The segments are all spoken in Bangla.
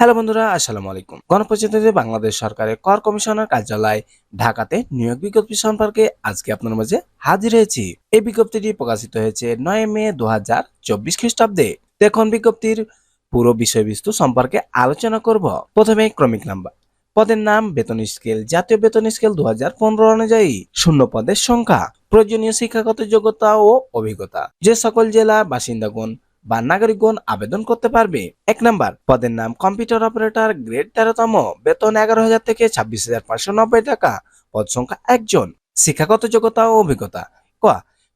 হ্যালো বন্ধুরা, আসসালামু আলাইকুম। গণপ্রজাতন্ত্রী বাংলাদেশ সরকারের কর কমিশনার কার্যালয় ঢাকাতে নিয়োগ বিজ্ঞপ্তি সম্পর্কে আজকে আপনার মাঝে হাজির হয়েছি। এই বিজ্ঞপ্তিটি প্রকাশিত হয়েছে 9 মে 2024 খ্রিস্টাব্দে। এখন বিজ্ঞপ্তির পুরো বিষয়বস্তু সম্পর্কে আলোচনা করব। প্রথমে ক্রমিক নাম্বার, পদের নাম, বেতন স্কেল জাতীয় বেতন স্কেল 2015 অনুযায়ী, শূন্য পদের সংখ্যা, প্রয়োজনীয় শিক্ষাগত যোগ্যতা ও অভিজ্ঞতা। যে সকল জেলার বাসিন্দাগণ বা নাগরিকগণ আবেদন করতে পারবে। 1 নাম্বার, পদের নাম কম্পিউটার অপারেটর, গ্রেড 13তম, বেতন 11,000 থেকে 26,590 টাকা, পদ সংখ্যা 1 জন। শিক্ষাগত যোগ্যতা ও অভিজ্ঞতা, ক,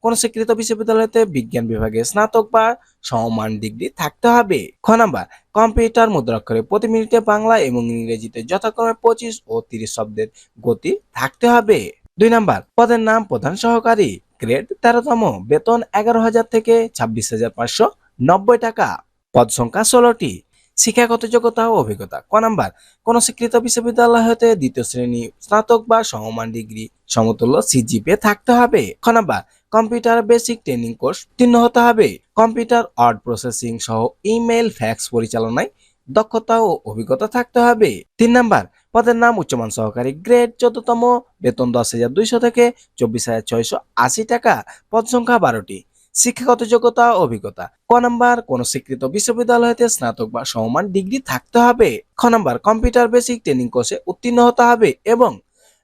কোন স্বীকৃত বিশ্ববিদ্যালয়তে বিজ্ঞান বিভাগে স্নাতক বা সমমান ডিগ্রি থাকতে হবে। খ নাম্বার, কম্পিউটার মুদ্রাক্ষরে প্রতি মিনিটে বাংলা এবং ইংরেজিতে যথাক্রমে 25 ও 30 শব্দের গতি থাকতে হবে। 2 নাম্বার, পদের নাম প্রধান সহকারী, গ্রেড 13তম, বেতন 11,000 থেকে 26,590 টাকা, পদ সংখ্যা 16টি। শিক্ষাগত যোগ্যতা ও অভিজ্ঞতা, ক নাম্বার, কোন স্বীকৃত বিশ্ববিদ্যালয় হতে দ্বিতীয় শ্রেণী স্নাতক বা সমমান ডিগ্রি সমতুল্য সিজিপিএ থাকতে হবে। খ number, computer basic training course উত্তীর্ণ হতে হবে। কম্পিউটার ওয়ার্ড প্রসেসিং সহ ইমেল ফ্যাক্স পরিচালনায় দক্ষতা ও অভিজ্ঞতা থাকতে হবে। 3 নাম্বার, পদের নাম উচ্চমান সহকারী, গ্রেড 14তম, বেতন 10,200 থেকে 24,680 টাকা, পদ সংখ্যা 12টি। শিক্ষাগত যোগ্যতা ও অভিজ্ঞতা, ক নাম্বার, কোন স্বীকৃত বিশ্ববিদ্যালয় হতে স্নাতক বা সমমান ডিগ্রি থাকতে হবে। খ নাম্বার, কম্পিউটার বেসিক ট্রেনিং কোর্সে উত্তীর্ণ হতে হবে। এবং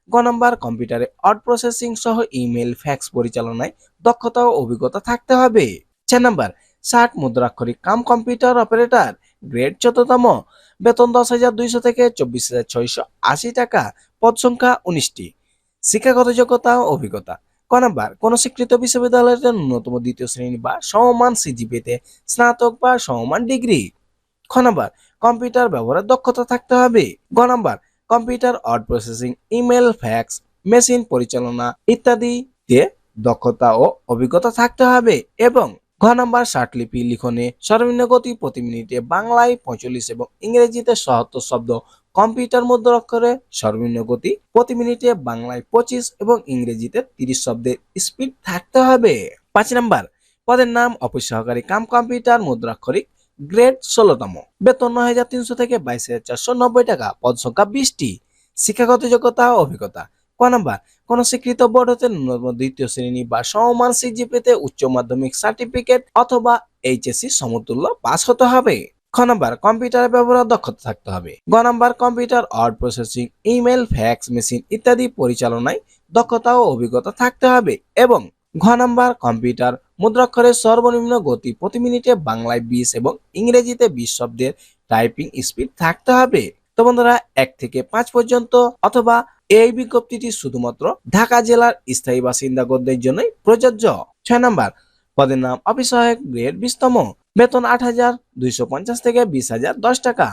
গ নাম্বার, কম্পিউটারে ওয়ার্ড প্রসেসিং সহ ইমেল ফ্যাক্স পরিচালনায় দক্ষতা ও অভিজ্ঞতা থাকতে হবে। 4 নাম্বার, 60 মুদ্রাক্ষরিক কাম কম্পিউটার অপারেটর, গ্রেড 14তম, বেতন 10,200 থেকে 24,680 টাকা, পদ সংখ্যা 19টি। শিক্ষাগত যোগ্যতা ও অভিজ্ঞতা, ক নাম্বার, কোন স্বীকৃত বিশ্ববিদ্যালয়ের ন্যূনতম দ্বিতীয় শ্রেণী বা সমমান সিজিপিএতে স্নাতক বা সমমান ডিগ্রি। খ নাম্বার, কম্পিউটার ব্যবহারের দক্ষতা থাকতে হবে। গ number, computer word processing, email fax, machine পরিচালনা ইত্যাদিতে দক্ষতা ও অভিজ্ঞতা থাকতে হবে। এবং ঘ নাম্বার, ষাটলিপি লিখনে সর্বনিম্ন গতি প্রতি মিনিটে বাংলায় 45 এবং ইংরেজিতে 77 শব্দ, কম্পিউটার মুদ্রাক্ষরে সর্বনিম্ন গতি প্রতি মিনিটে বাংলায় 25 এবং ইংরেজিতে 30 শব্দের স্পিড থাকতে হবে। 5 নাম্বার, পদের নাম অফিস সহকারী কাম কম্পিউটার মুদ্রাক্ষরিক, গ্রেড 16তম, বেতন 9,300 থেকে 22,490 টাকা, পদ সংখ্যা 20টি। শিক্ষাগত যোগ্যতা ও অভিজ্ঞতা, ক নাম্বার, কোন স্বীকৃত বোর্ড হতে ন্যূনতম দ্বিতীয় শ্রেণী বা সমমান সিজিপিএতে উচ্চ মাধ্যমিক সার্টিফিকেট অথবা এইচএসসি সমতুল্য পাস হতে হবে। খ নাম্বার, কম্পিউটার ব্যবহার দক্ষতা থাকতে হবে। গ number, computer word processing, email fax machine ইত্যাদি পরিচালনায় দক্ষতা ও অভিজ্ঞতা থাকতে হবে। এবং ঘ নাম্বার, কম্পিউটার মুদ্রাক্ষরের সর্বনিম্ন গতি প্রতি মিনিটে বাংলায় 20 এবং ইংরেজিতে 20 শব্দের টাইপিং স্পিড থাকতে হবে। তো বন্ধুরা, 1 থেকে 5 পর্যন্ত অথবা এই বিজ্ঞপ্তিটি শুধুমাত্র ঢাকা জেলার স্থায়ী বাসিন্দাগণদের জন্যই প্রযোজ্য। 6 নাম্বার, পদের নাম অফিস সহায়ক, গ্রেড 20তম, বেতন 8,250 থেকে 20,010 টাকা,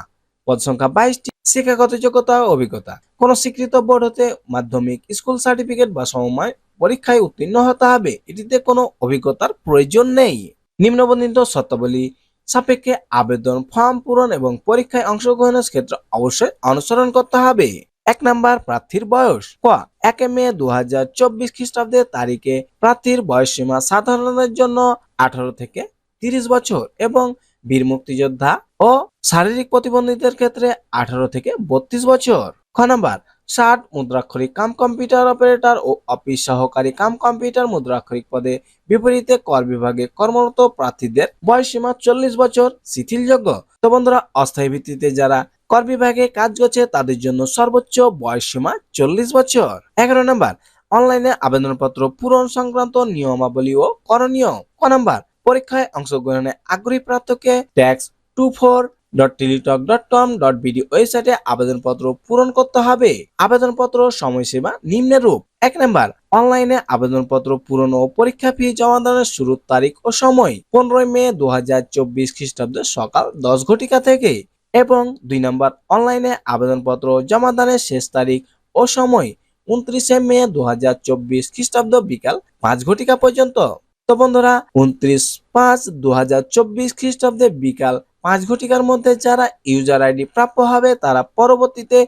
পদ সংখ্যা 22টি। শিক্ষাগত যোগ্যতা ও অভিজ্ঞতা, কোন স্বীকৃত বোর্ড হতে মাধ্যমিক স্কুল সার্টিফিকেট বা সমমান পরীক্ষায় উত্তীর্ণ হতে হবে। এটিতে কোনো অভিজ্ঞতার প্রয়োজন নেই। নিম্নবর্ণিত শর্তাবলী সাপেক্ষে আবেদন ফর্ম পূরণ এবং পরীক্ষায় অংশগ্রহণের ক্ষেত্রে অবশ্যই অনুসরণ করতে হবে। 1 নাম্বার, প্রার্থীর বয়স, ক, 1 মে 2024 খ্রিস্টাব্দের তারিখে প্রার্থীর বয়স সীমা সাধারণের জন্য 18 থেকে 30 বছর এবং বীর মুক্তিযোদ্ধা ও শারীরিক প্রতিবন্ধীদের ক্ষেত্রে 18 থেকে 32 বছর। খ নাম্বার, 60 মুদ্রাক্ষরিক কাম কম্পিউটার অপারেটর ও অফিস সহকারী কাম কম্পিউটার মুদ্রাক্ষরিক পদে বিপরীতে কর বিভাগে কর্মরত প্রার্থীদের বয়সসীমা 40 বছর শিথিলযোগ্য। তো বন্ধুরা, অস্থায়ী ভিত্তিতে যারা কর বিভাগে কাজ করছে তাদের জন্য সর্বোচ্চ বয়সসীমা 40 বছর। 11 নাম্বার, অনলাইনে আবেদনপত্র পূরণ সংক্রান্ত নিয়মাবলী ও করণীয়। ক নাম্বার, পরীক্ষায় অংশগ্রহণে আগ্রহী প্রার্থীকে tax24.teletalk.com.bd ওয়েবসাইটে আবেদনপত্র পূরণ করতে হবে। আবেদনপত্র সময়সীমা নিম্নরূপ। 1 নাম্বার, অনলাইনে আবেদনপত্র পূরণ ও পরীক্ষা ফি জমা দানের শুরুর তারিখ ও সময় 15 মে 2024 খ্রিস্টাব্দ সকাল 10 ঘটিকা থেকে। এবং 2 নাম্বার, অনলাইনে আবেদনপত্র জমা দানের শেষ তারিখ ও সময় 29 মে 2024 খ্রিস্টাব্দ বিকাল 5 ঘটিকা পর্যন্ত। তো বন্ধুরা, 29/5/2024 খ্রিস্টাব্দে বিকাল 5 ঘটিকার মধ্যে যারা ইউজার আইডি প্রাপ্য হবে তারা পরবর্তীতে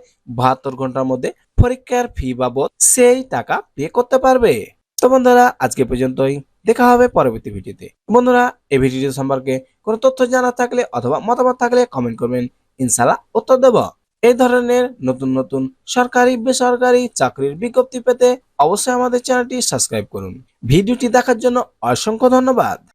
72 ঘন্টার মধ্যে পরীক্ষার ফি বাবদ সেই টাকা পে করতে পারবে। তো বন্ধুরা, আজকে পর্যন্তই, দেখা হবে পরবর্তী ভিডিওতে। বন্ধুরা, এই ভিডিও সম্পর্কে কোনো তথ্য জানা থাকলে অথবা মতামত থাকলে কমেন্ট করবেন। ইনশাআল্লাহ উত্তর দেব। এই ধরনের নতুন নতুন সরকারি বেসরকারি চাকরির বিজ্ঞপ্তি পেতে অবশ্যই আমাদের চ্যানেলটি সাবস্ক্রাইব করুন। ভিডিওটি দেখার জন্য অসংখ্য ধন্যবাদ।